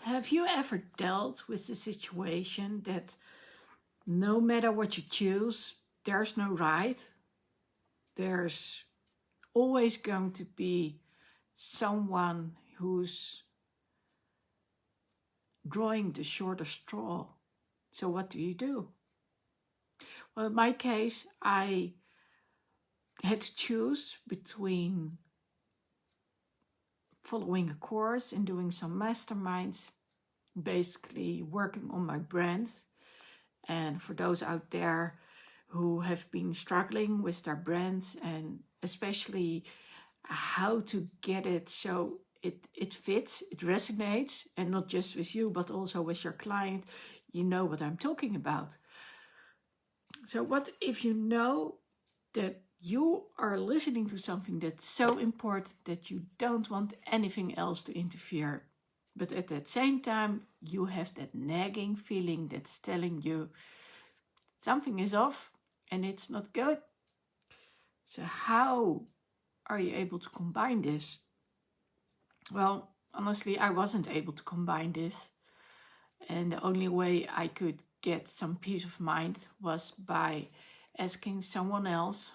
Have you ever dealt with the situation that no matter what you choose, there's no right? There's always going to be someone who's drawing the shorter straw. So what do you do? Well, in my case, I had to choose between following a course and doing some masterminds, basically working on my brand. And for those out there who have been struggling with their brands, and especially how to get it so it fits, it resonates, and not just with you, but also with your client, you know what I'm talking about. So what if you know that you are listening to something that's so important that you don't want anything else to interfere, but at that same time you have that nagging feeling that's telling you something is off and it's not good? So how are you able to combine this? Well, honestly, I wasn't able to combine this, and the only way I could get some peace of mind was by asking someone else,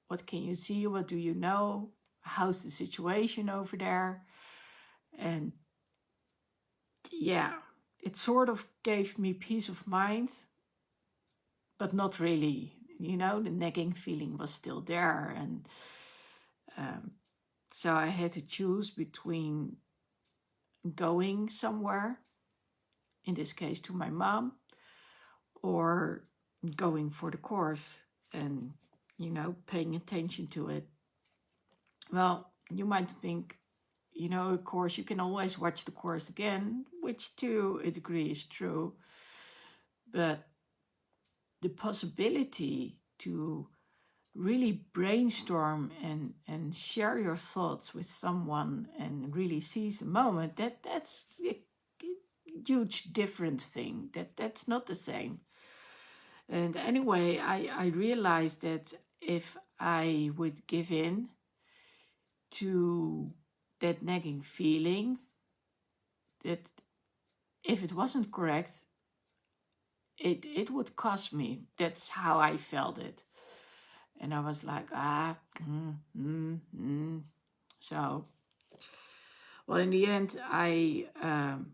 what can you see? What do you know? How's the situation over there? And yeah, it sort of gave me peace of mind, but not really. You know, the nagging feeling was still there. And so I had to choose between going somewhere, in this case to my mom, or going for the course and, you know, paying attention to it. Well, you might think, you know, of course, you can always watch the course again, which to a degree is true. But the possibility to really brainstorm and share your thoughts with someone and really seize the moment, that's a huge different thing. That's not the same. And anyway, I realized that if I would give in to that nagging feeling, that if it wasn't correct, it would cost me. That's how I felt it. And I was like, So, well, in the end, I'm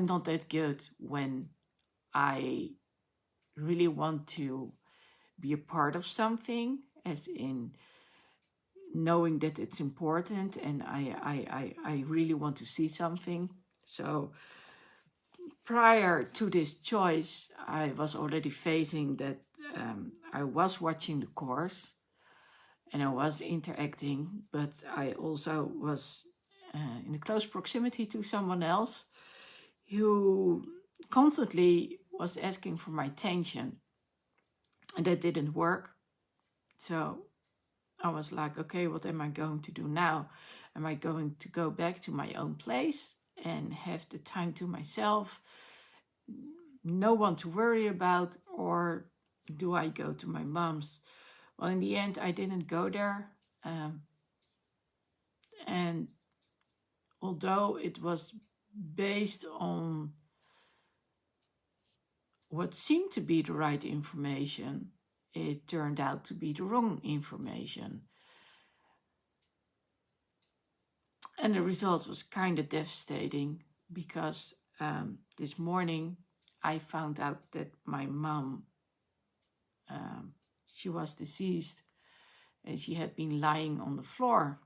not that good when I really want to be a part of something, as in knowing that it's important, and I really want to see something. So prior to this choice, I was already facing that I was watching the course and I was interacting, but I also was in a close proximity to someone else who constantly was asking for my attention, and that didn't work. So I was like, okay, what am I going to do now? Am I going to go back to my own place and have the time to myself, no one to worry about, or do I go to my mom's? Well, in the end, I didn't go there. And although it was based on what seemed to be the right information, it turned out to be the wrong information. And the result was kind of devastating, because this morning I found out that my mom, she was deceased, and she had been lying on the floor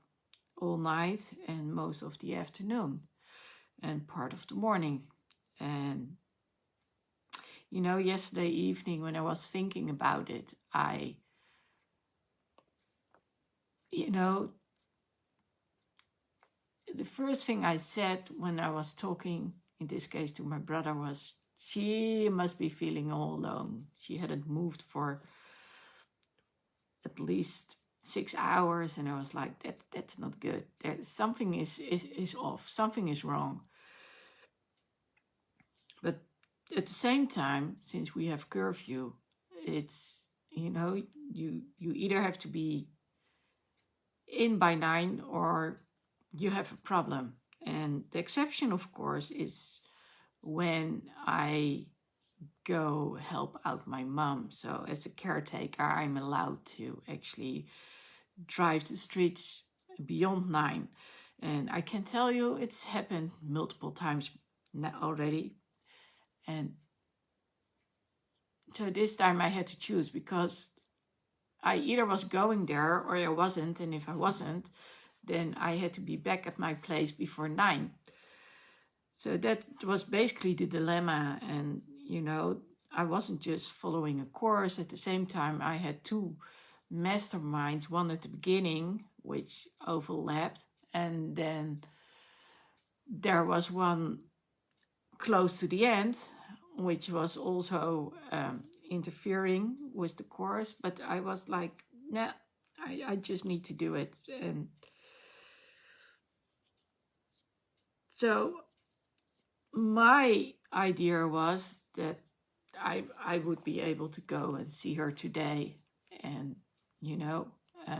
all night and most of the afternoon and part of the morning. And you know, yesterday evening when I was thinking about it, the first thing I said when I was talking, in this case to my brother, was, she must be feeling all alone. She hadn't moved for at least 6 hours, and I was like, that's not good. Something is off. Something is wrong. But at the same time, since we have curfew, it's, you either have to be in by 9 or you have a problem. And the exception, of course, is when I go help out my mom. So as a caretaker, I'm allowed to actually drive the streets beyond 9. And I can tell you it's happened multiple times already. And so this time I had to choose, because I either was going there or I wasn't. And if I wasn't, then I had to be back at my place before 9. So that was basically the dilemma. And, I wasn't just following a course. At the same time, I had two masterminds, one at the beginning, which overlapped. And then there was one close to the end, which was also interfering with the course. But I was like, nah, I just need to do it. And so my idea was that I would be able to go and see her today and,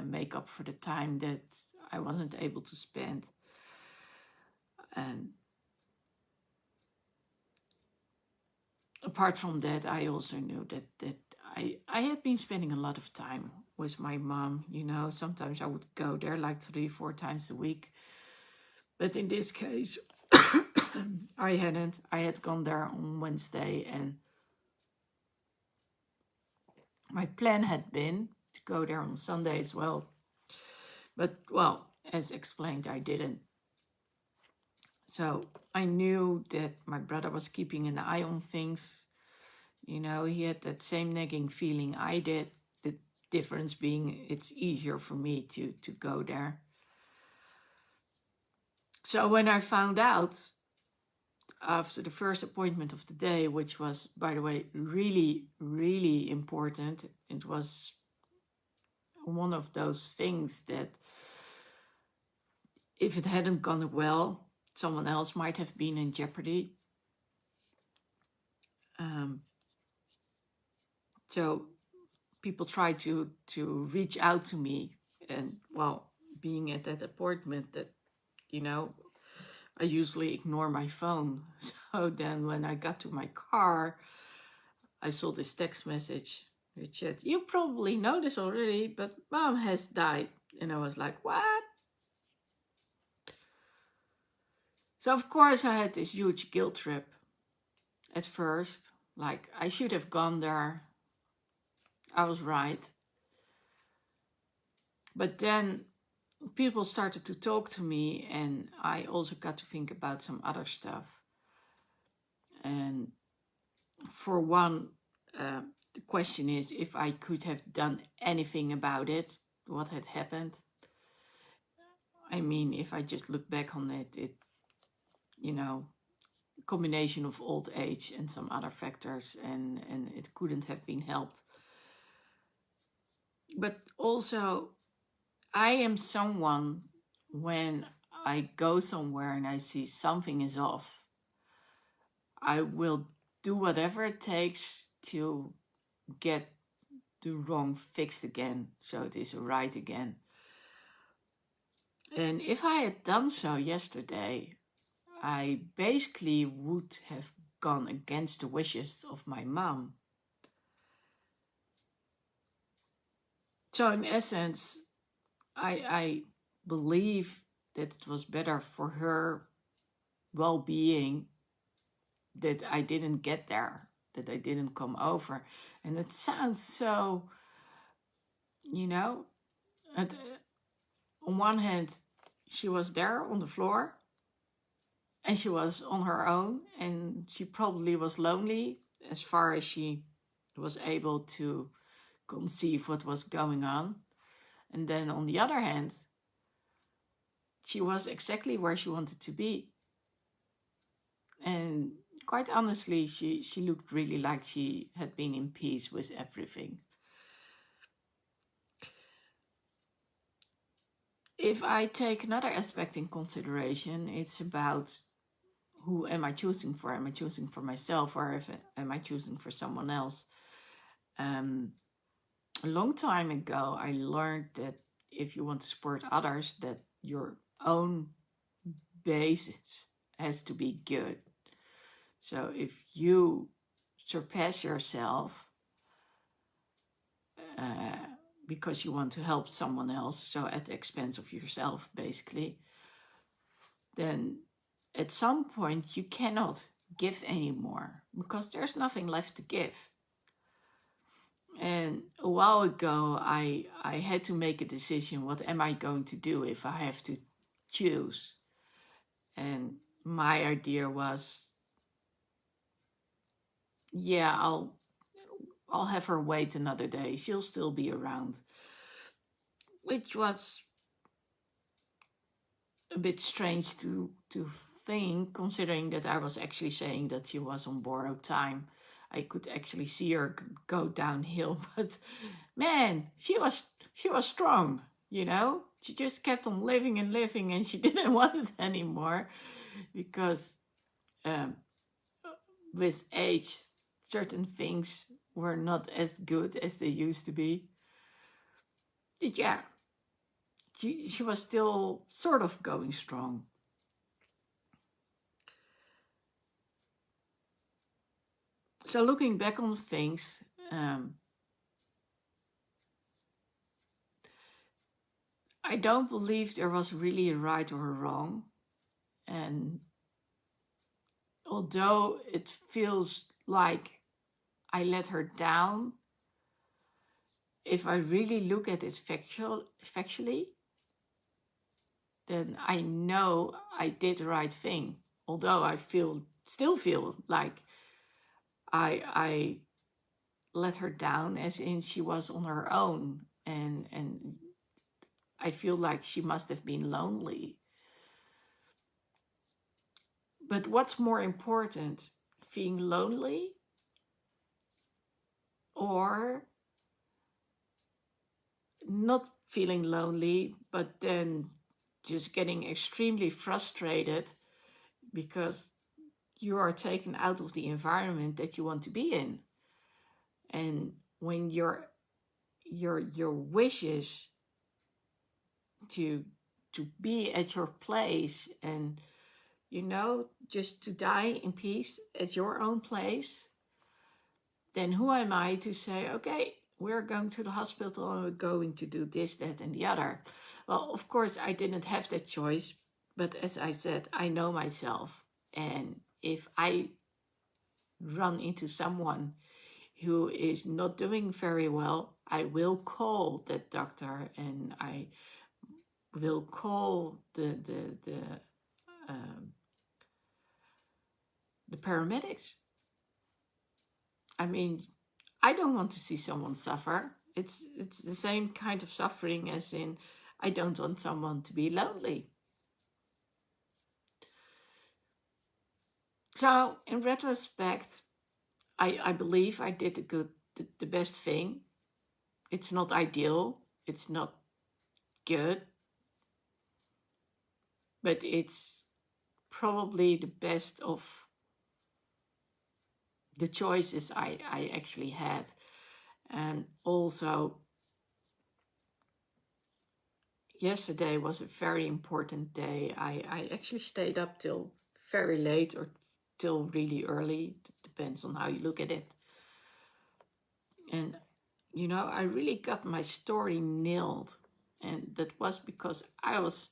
make up for the time that I wasn't able to spend. And apart from that, I also knew that I had been spending a lot of time with my mom. Sometimes I would go there like 3-4 times a week. But in this case, I hadn't. I had gone there on Wednesday, and my plan had been to go there on Sunday as well. But, well, as explained, I didn't. So I knew that my brother was keeping an eye on things. He had that same nagging feeling I did. The difference being it's easier for me to go there. So when I found out after the first appointment of the day, which was, by the way, really, really important, it was one of those things that if it hadn't gone well, someone else might have been in jeopardy. So people tried to reach out to me, and, well, being at that appointment, that, I usually ignore my phone. So then when I got to my car, I saw this text message which said, "You probably know this already, but Mom has died." And I was like, what? So of course I had this huge guilt trip at first. Like, I should have gone there. I was right. But then people started to talk to me, and I also got to think about some other stuff. And for one, the question is if I could have done anything about it, what had happened. I mean, if I just look back on it, combination of old age and some other factors, and it couldn't have been helped. But also, I am someone, when I go somewhere and I see something is off, I will do whatever it takes to get the wrong fixed again, so it is right again. And if I had done so yesterday, I basically would have gone against the wishes of my mom. So in essence, I believe that it was better for her well-being that I didn't get there, that I didn't come over. And it sounds so, on one hand, she was there on the floor, and she was on her own, and she probably was lonely as far as she was able to conceive what was going on. And then on the other hand, she was exactly where she wanted to be. And quite honestly, she looked really like she had been in peace with everything. If I take another aspect in consideration, it's about who am I choosing for? Am I choosing for myself, or am I choosing for someone else? A long time ago, I learned that if you want to support others, that your own basis has to be good. So if you surpass yourself uh, because you want to help someone else, so at the expense of yourself, basically, then at some point you cannot give anymore because there's nothing left to give. And a while ago, I had to make a decision. What am I going to do if I have to choose? And my idea was, yeah, I'll have her wait another day. She'll still be around, which was a bit strange to think, considering that I was actually saying that she was on borrowed time. I could actually see her go downhill, but man, she was strong, you know. She just kept on living and living, and she didn't want it anymore, because um, with age, certain things were not as good as they used to be. But yeah, she was still sort of going strong. So looking back on things, I don't believe there was really a right or a wrong. And although it feels like I let her down, if I really look at it factually, then I know I did the right thing. Although I still feel like I let her down, as in she was on her own, and I feel like she must have been lonely. But what's more important, being lonely or not feeling lonely, but then just getting extremely frustrated because you are taken out of the environment that you want to be in? And when your wish is to be at your place, and just to die in peace at your own place, then who am I to say, okay, we're going to the hospital and we're going to do this, that, and the other? Well, of course, I didn't have that choice. But as I said, I know myself. And if I run into someone who is not doing very well, I will call that doctor, and I will call the paramedics. I mean, I don't want to see someone suffer. It's the same kind of suffering as in I don't want someone to be lonely. So in retrospect, I believe I did the best thing. It's not ideal. It's not good. But it's probably the best of the choices I actually had. And also, yesterday was a very important day. I actually stayed up till very late or till really early. It depends on how you look at it. And, I really got my story nailed. And that was because I was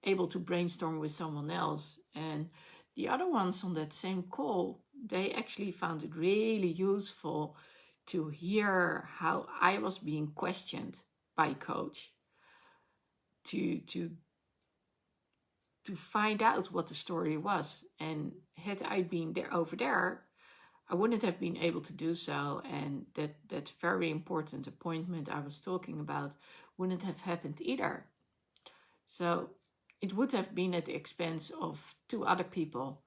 able to brainstorm with someone else. And the other ones on that same call, they actually found it really useful to hear how I was being questioned by coach, to find out what the story was. And had I been there over there, I wouldn't have been able to do so. And that very important appointment I was talking about wouldn't have happened either. So it would have been at the expense of two other people.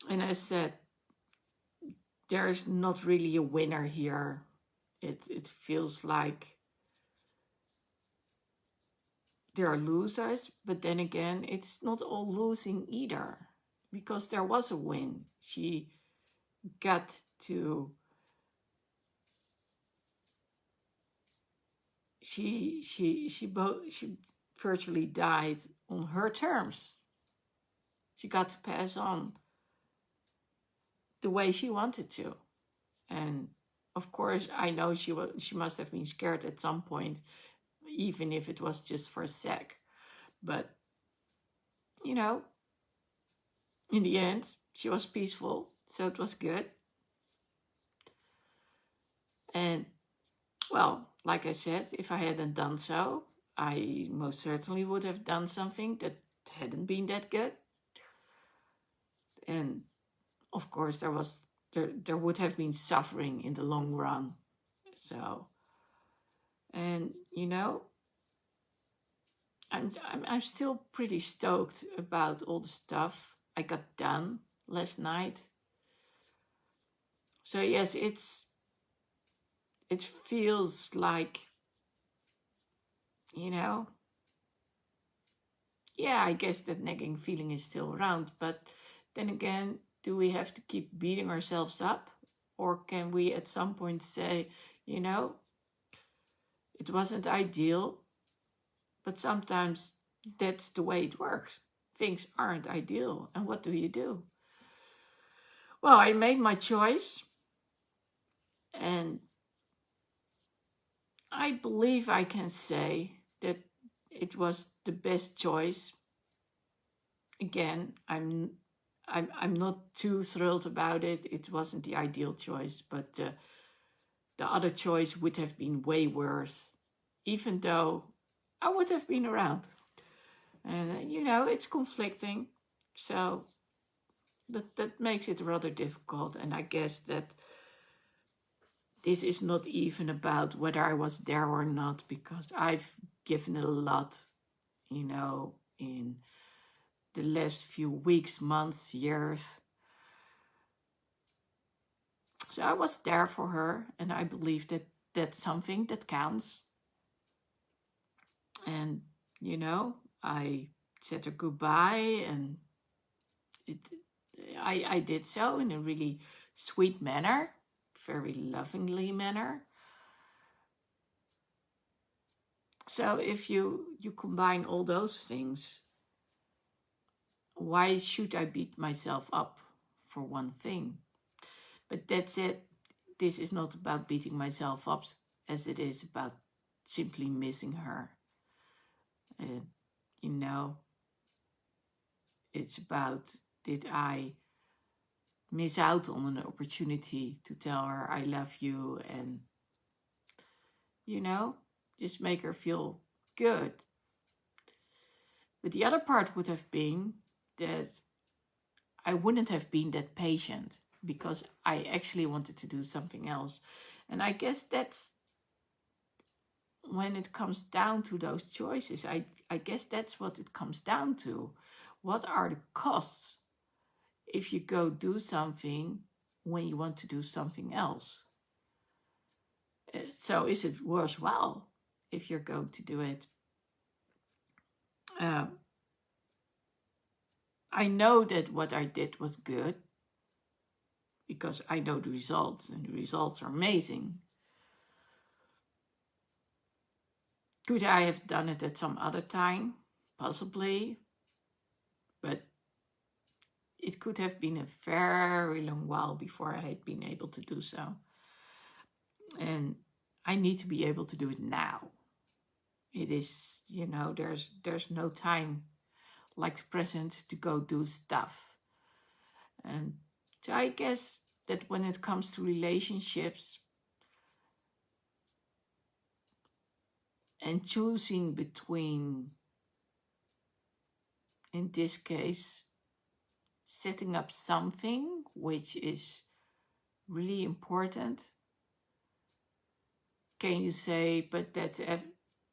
And as I said, there's not really a winner here. It feels like there are losers, but then again, it's not all losing either, because there was a win. She got to, she virtually died on her terms. She got to pass on the way she wanted to. And of course, I know she must have been scared at some point, even if it was just for a sec. But, you know, in the end, she was peaceful, so it was good. And, well, like I said, if I hadn't done so, I most certainly would have done something that hadn't been that good. And of course, there would have been suffering in the long run. So, and I'm still pretty stoked about all the stuff I got done last night. So yes, it feels like, yeah, I guess that nagging feeling is still around, but then again, do we have to keep beating ourselves up? Or can we at some point say, it wasn't ideal, but sometimes that's the way it works. Things aren't ideal. And what do? Well, I made my choice, and I believe I can say that it was the best choice. Again, I'm not too thrilled about it. It wasn't the ideal choice, but the other choice would have been way worse, even though I would have been around. And it's conflicting, so that makes it rather difficult. And I guess that this is not even about whether I was there or not, because I've given it a lot, in the last few weeks, months, years. So I was there for her, and I believe that that's something that counts. And, I said her goodbye, and I did so in a really sweet manner, very lovingly manner. So if you combine all those things, why should I beat myself up for one thing? But that's it. This is not about beating myself up, as it is about simply missing her. And, it's about, did I miss out on an opportunity to tell her I love you and, just make her feel good. But the other part would have been that I wouldn't have been that patient, because I actually wanted to do something else. And I guess that's when it comes down to those choices. I guess that's what it comes down to. What are the costs if you go do something when you want to do something else? So is it worthwhile if you're going to do it? I know that what I did was good, because I know the results, and the results are amazing. Could I have done it at some other time? Possibly. But it could have been a very long while before I had been able to do so. And I need to be able to do it now. It is, there's no time like the present to go do stuff. And so I guess that when it comes to relationships and choosing between, in this case, setting up something which is really important, can you say, but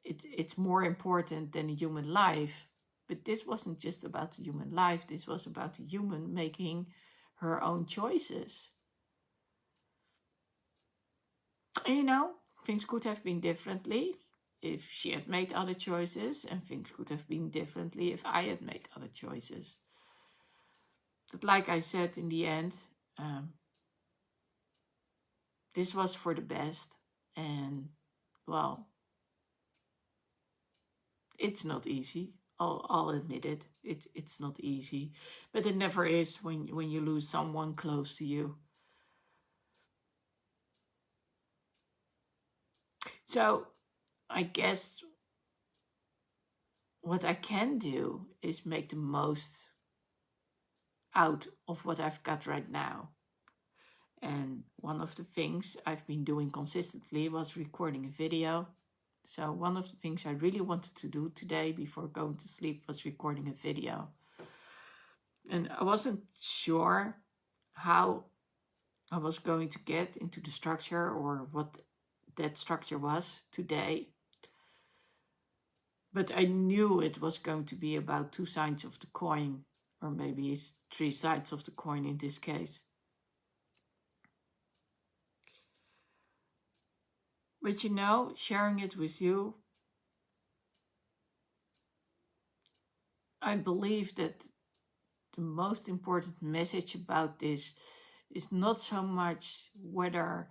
it's more important than a human life? But this wasn't just about the human life. This was about the human making her own choices. And, things could have been differently if she had made other choices, and things could have been differently if I had made other choices. But like I said, in the end, this was for the best. And, well, it's not easy, I'll admit it. It's not easy, but it never is when you lose someone close to you. So I guess what I can do is make the most out of what I've got right now. And one of the things I've been doing consistently was recording a video. So one of the things I really wanted to do today before going to sleep was recording a video. And I wasn't sure how I was going to get into the structure or what that structure was today. But I knew it was going to be about two sides of the coin, or maybe it's three sides of the coin in this case. But you know, sharing it with you, I believe that the most important message about this is not so much whether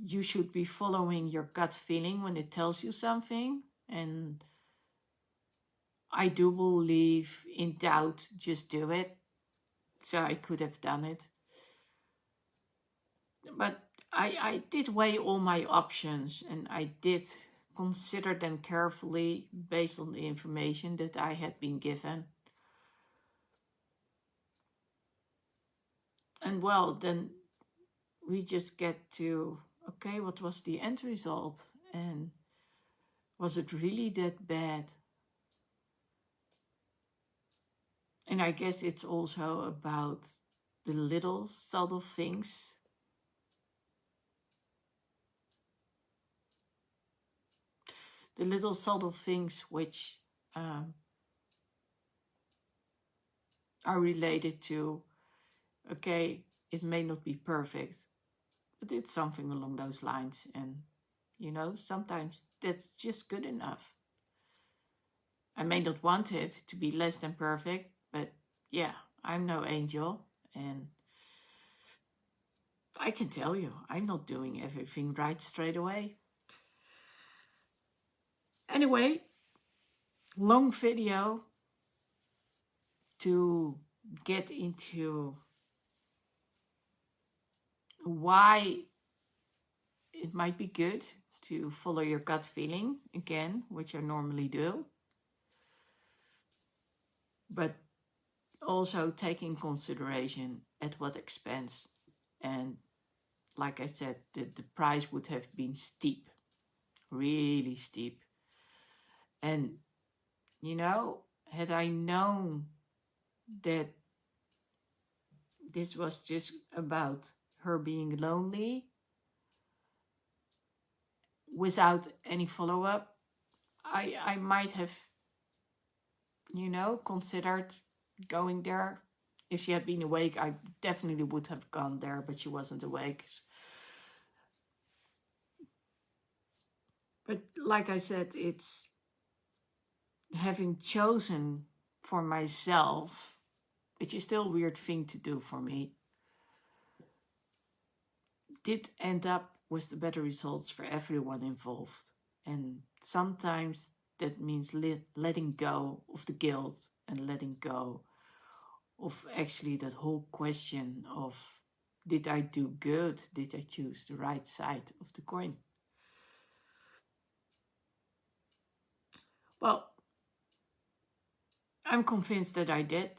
you should be following your gut feeling when it tells you something. And I do believe in doubt, just do it. So I could have done it. But I did weigh all my options and I did consider them carefully based on the information that I had been given. And well, then we just get to, okay, what was the end result? And was it really that bad? And I guess it's also about the little subtle things. The little subtle things which are related to, okay, it may not be perfect, but it's something along those lines. And, you know, sometimes that's just good enough. I may not want it to be less than perfect, but yeah, I'm no angel. And I can tell you, I'm not doing everything right straight away. Anyway, long video to get into why it might be good to follow your gut feeling again, which I normally do. But also take in consideration at what expense. And like I said, the price would have been steep, really steep. And, you know, had I known that this was just about her being lonely without any follow-up, I might have, you know, considered going there. If she had been awake, I definitely would have gone there, but she wasn't awake. But like I said, it's having chosen for myself, which is still a weird thing to do for me, did end up with the better results for everyone involved. And sometimes that means letting go of the guilt and letting go of actually that whole question of, did I do good? Did I choose the right side of the coin? Well, I'm convinced that I did.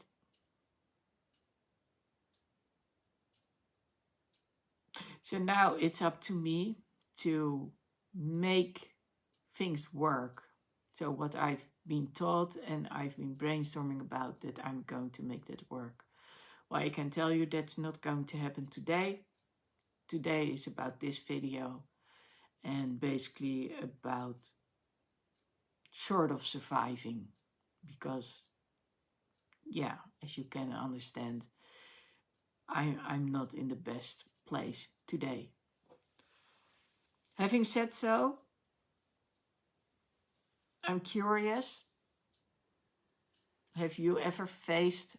So now it's up to me to make things work. So what I've been taught and I've been brainstorming about, that I'm going to make that work. Well, I can tell you that's not going to happen today. Today is about this video and basically about sort of surviving, because yeah, as you can understand, I'm not in the best place today. Having said so, I'm curious, have you ever faced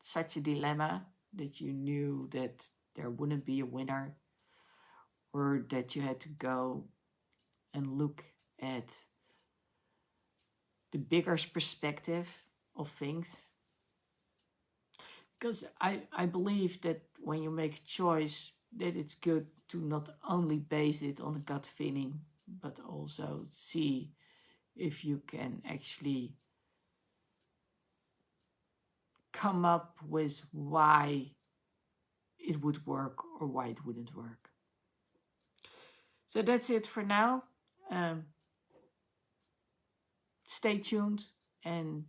such a dilemma that you knew that there wouldn't be a winner, or that you had to go and look at the bigger perspective of things. Because I believe that when you make a choice, that it's good to not only base it on a gut feeling, but also see if you can actually come up with why it would work or why it wouldn't work. So that's it for now. Stay tuned, and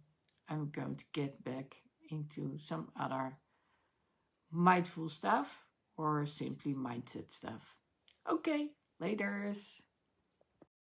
I'm going to get back into some other mindful stuff or simply mindset stuff. Okay, laters.